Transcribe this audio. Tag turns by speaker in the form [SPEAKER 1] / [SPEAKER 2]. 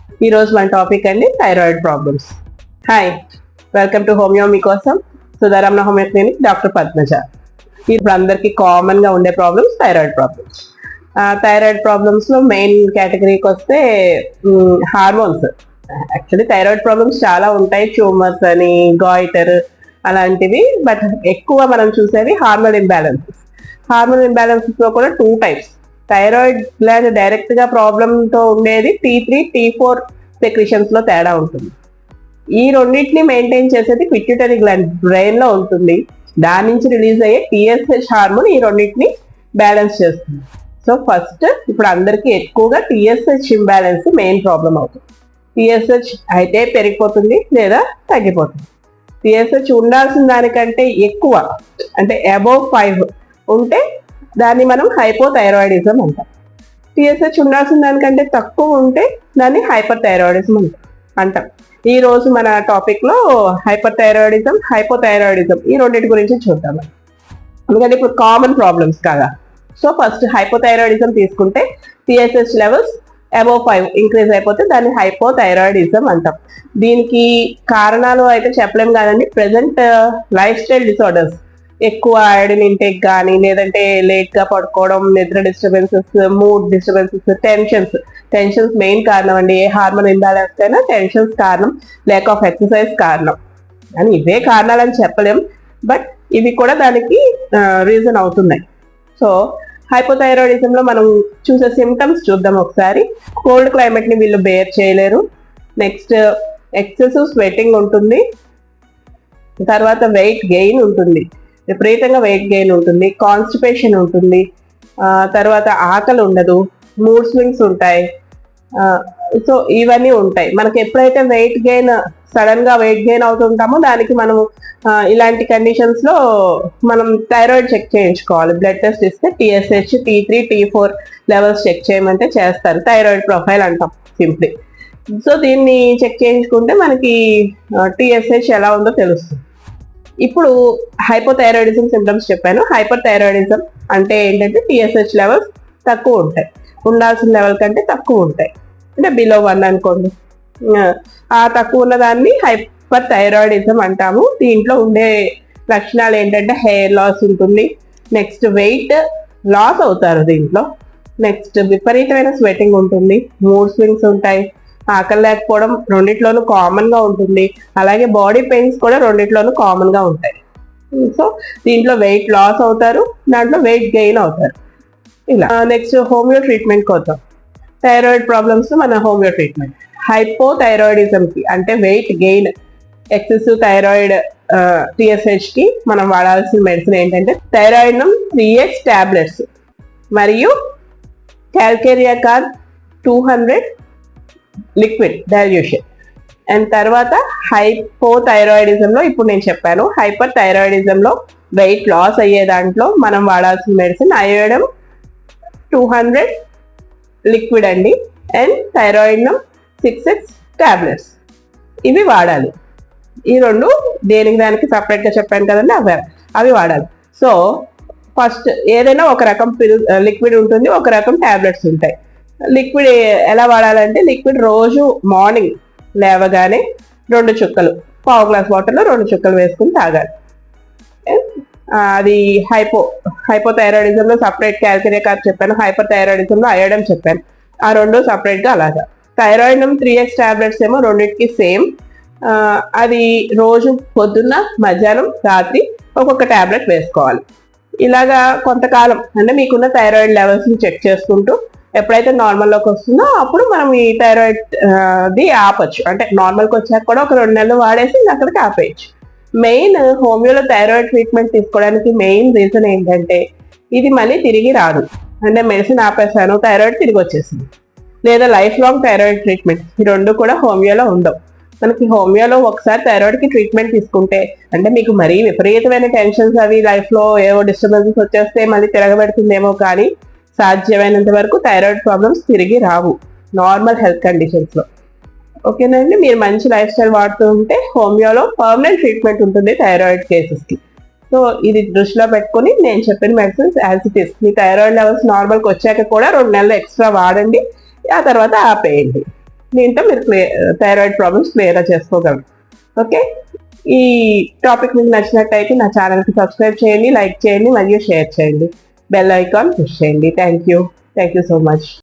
[SPEAKER 1] ఈ రోజు మన టాపిక్ అండి thyroid problems. Hi, welcome to homeo మీకోసం సుధారామణ హోమియో క్లినిక్, డాక్టర్ పద్మజ. ఇప్పుడు అందరికీ కామన్ గా ఉండే problems thyroid problems. Thyroid problems లో మెయిన్ కేటగిరీకి వస్తే హార్మోన్స్. యాక్చువల్లీ థైరాయిడ్ ప్రాబ్లమ్స్ చాలా ఉంటాయి, ట్యూమర్స్ అని, గాయిటర్ అలాంటివి. బట్ ఎక్కువ మనం చూసేది హార్మోన్ ఇంబ్యాలెన్సెస్. హార్మోన్ ఇంబ్యాలెన్సెస్ లో కూడా 2 టైప్స్. థైరాయిడ్ గ్లాండ్ డైరెక్ట్ గా ప్రాబ్లమ్ తో ఉండేది T3, T4 సెక్రిషన్స్ లో తేడా ఉంటుంది. ఈ రెండింటిని మెయింటైన్ చేసేది పిట్యూటరీ గ్లాండ్ బ్రెయిన్ లో ఉంటుంది. దాని నుంచి రిలీజ్ అయ్యే TSH హార్మోన్ ఈ రెండింటిని బ్యాలెన్స్ చేస్తుంది. సో ఫస్ట్ ఇప్పుడు అందరికీ ఎక్కువగా TSH ఇంబ్యాలెన్స్ మెయిన్ ప్రాబ్లం అవుతుంది. TSH అయితే పెరిగిపోతుంది లేదా తగ్గిపోతుంది. TSH ఉండాల్సిన దానికంటే ఎక్కువ, అంటే అబౌవ్ 5 ఉంటే దాన్ని మనం హైపోథైరాయిడిజం అంటాం. TSH ఉండాల్సిన దానికంటే తక్కువ ఉంటే దాన్ని హైపర్ థైరాయిడిజం అంటాం. ఈ రోజు మన టాపిక్ లో హైపర్ థైరాయిడిజం, హైపోథైరాయిడిజం ఈ రెండింటి గురించి చూద్దాం. ఎందుకంటే ఇప్పుడు కామన్ ప్రాబ్లమ్స్ కదా. సో ఫస్ట్ హైపోథైరాయిడిజం తీసుకుంటే TSH లెవెల్స్ అబౌవ్ 5 ఇంక్రీజ్ అయిపోతే దాన్ని హైపోథైరాయిడిజం అంటాం. దీనికి కారణాలు అయితే చెప్పలేం కాదండి. ప్రెసెంట్ లైఫ్ స్టైల్ డిసార్డర్స్, ఎక్కువ ఐరన్ ఇంటేక్ కానీ, లేదంటే లేట్ గా పడుకోవడం, నిద్ర disturbances, mood disturbances, tensions main కారణం అండి. ఏ హార్మోన్ ఇంబ్యాలెన్స్ అయినా టెన్షన్స్ కారణం, లేక్ ఆఫ్ ఎక్సర్సైజ్ కారణం అని. ఇవే కారణాలని చెప్పలేం, బట్ ఇవి కూడా దానికి రీజన్ అవుతున్నాయి. సో హైపోథైరాయిడిజం లో మనం చూసే సిమ్టమ్స్ చూద్దాం ఒకసారి. కోల్డ్ క్లైమేట్ ని వీళ్ళు బేర్ చేయలేరు. నెక్స్ట్ ఎక్సెసివ్ స్వెటింగ్ ఉంటుంది. తర్వాత వెయిట్ గెయిన్ ఉంటుంది, విపరీతంగా వెయిట్ గెయిన్ ఉంటుంది. కాన్స్టిపేషన్ ఉంటుంది. తర్వాత ఆకలి ఉండదు, మూడ్ స్వింగ్స్ ఉంటాయి. సో ఇవన్నీ ఉంటాయి. మనకి ఎప్పుడైతే సడన్ గా వెయిట్ గెయిన్ అవుతుంటామో దానికి మనం ఇలాంటి కండిషన్స్ లో మనం థైరాయిడ్ చెక్ చేయించుకోవాలి. బ్లడ్ టెస్ట్ ఇస్తే TSH, T3, T4 levels check చేయమంటే చేస్తారు. థైరాయిడ్ ప్రొఫైల్ అంటాం సింప్లీ. సో దీన్ని చెక్ చేయించుకుంటే మనకి TSH ఎలా ఉందో తెలుస్తుంది. ఇప్పుడు హైపోథైరాయిడిజం సింప్టమ్స్ చెప్పాను. హైపర్ థైరాయిడిజం అంటే ఏంటంటే TSH లెవెల్స్ తక్కువ ఉంటాయి, ఉండాల్సిన లెవెల్ కంటే తక్కువ ఉంటాయి. అంటే బిలో 1 అనుకోండి. ఆ తక్కువ ఉన్న దాన్ని హైపర్ థైరాయిడిజం అంటాము. దీంట్లో ఉండే లక్షణాలు ఏంటంటే హెయిర్ లాస్ ఉంటుంది. నెక్స్ట్ వెయిట్ లాస్ అవుతారు దీంట్లో. నెక్స్ట్ విపరీతమైన స్వెటింగ్ ఉంటుంది, మూడ్ స్వింగ్స్ ఉంటాయి, ఆకలి లేకపోవడం రెండిట్లోనూ కామన్ గా ఉంటుంది. అలాగే బాడీ పెయిన్స్ కూడా రెండిట్లోనూ కామన్ గా ఉంటాయి. సో దీంట్లో వెయిట్ లాస్ అవుతారు, దాంట్లో వెయిట్ గెయిన్ అవుతారు. ఇలా నెక్స్ట్ హోమియో ట్రీట్మెంట్ వద్దాం. థైరాయిడ్ ప్రాబ్లమ్స్ మన హోమియో ట్రీట్మెంట్. హైపోథైరాయిడిజం కి అంటే weight gain, excessive thyroid TSH కి మనం వాడాల్సిన మెడిసిన్ ఏంటంటే థైరాయిడ్నం 3x టాబ్లెట్స్ మరియు calcarea carb 200 liquid dilution. And తర్వాత హైపోథైరాయిడిజం లో ఇప్పుడు నేను చెప్పాను. హైపర్ థైరాయిడిజం లో వెయిట్ లాస్ అయ్యే దాంట్లో మనం వాడాల్సిన మెడిసిన్ అయోడమ్ 200 లిక్విడ్ అండి. And thyroidinum 6x tablets. ఇవి వాడాలి. ఈ రెండు దేనికి దానికి సపరేట్ గా చెప్పాను కదండి, అవి వాడాలి. సో ఫస్ట్ ఏదైనా ఒక రకం లిక్విడ్ ఉంటుంది, ఒక రకం టాబ్లెట్స్ ఉంటాయి. లిక్విడ్ ఎలా వాడాలంటే హైపోథైరాయిడిజం రోజు మార్నింగ్ లేవగానే 2 చుక్కలు, పావు గ్లాస్ వాటర్లో 2 చుక్కలు వేసుకుని తాగాలి. అది హైపోథైరాయిడిజం లో సపరేట్ క్యాల్కేరియా కార్బ్ చెప్పాను, హైపర్ థైరాయిడిజం లో అయోడమ్ చెప్పాను. ఆ రెండు సపరేట్ గా అలాగా. థైరాయిడ్నం 3x టాబ్లెట్స్ ఏమో రెండింటికి సేమ్. అది రోజు పొద్దున్న, మధ్యాహ్నం, రాత్రి ఒక్కొక్క టాబ్లెట్ వేసుకోవాలి. ఇలాగా కొంతకాలం, అంటే మీకున్న థైరాయిడ్ లెవెల్స్ ని చెక్ చేసుకుంటూ ఎప్పుడైతే నార్మల్లోకి వస్తుందో అప్పుడు మనం ఈ థైరాయిడ్ ది ఆపచ్చు. అంటే నార్మల్కి వచ్చాక కూడా ఒక 2 నెలలు వాడేసి అక్కడికి ఆపేయచ్చు. మెయిన్ హోమియోలో థైరాయిడ్ ట్రీట్మెంట్ తీసుకోవడానికి మెయిన్ రీజన్ ఏంటంటే ఇది మళ్ళీ తిరిగి రాదు. అంటే మెడిసిన్ ఆపేసాను, థైరాయిడ్ తిరిగి వచ్చేసింది, లేదా లైఫ్ లాంగ్ థైరాయిడ్ ట్రీట్మెంట్, ఈ రెండు కూడా హోమియోలో ఉండవు. మనకి హోమియోలో ఒకసారి థైరాయిడ్ కి ట్రీట్మెంట్ తీసుకుంటే, అంటే మీకు మరీ విపరీతమైన టెన్షన్స్ అవి లైఫ్ లో ఏవో డిస్టర్బెన్సెస్ వచ్చేస్తే మళ్ళీ తిరగబెడుతుందేమో, కానీ సాధ్యమైనంత వరకు థైరాయిడ్ ప్రాబ్లమ్స్ తిరిగి రావు నార్మల్ హెల్త్ కండిషన్స్ లో. ఓకేనండి, మీరు మంచి లైఫ్ స్టైల్ వాడుతూ ఉంటే హోమియోలో పర్మనెంట్ ట్రీట్మెంట్ ఉంటుంది థైరాయిడ్ కేసెస్ కి. సో ఇది దృష్టిలో పెట్టుకుని నేను చెప్పిన మెడిసిన్స్ యాజ్ ఇట్ ఇస్, మీ థైరాయిడ్ లెవెల్స్ నార్మల్కి వచ్చాక కూడా 2 నెలలు ఎక్స్ట్రా వాడండి, ఆ తర్వాత ఆపేయండి. దీంతో మీరు థైరాయిడ్ ప్రాబ్లమ్స్ క్లియర్గా చేసుకోగలరు. ఓకే, ఈ టాపిక్ మీకు నచ్చినట్టయితే నా ఛానల్కి సబ్స్క్రైబ్ చేయండి, లైక్ చేయండి మరియు షేర్ చేయండి. బెల్ ఐకాన్ పుష్ చేయండి. Thank you so much.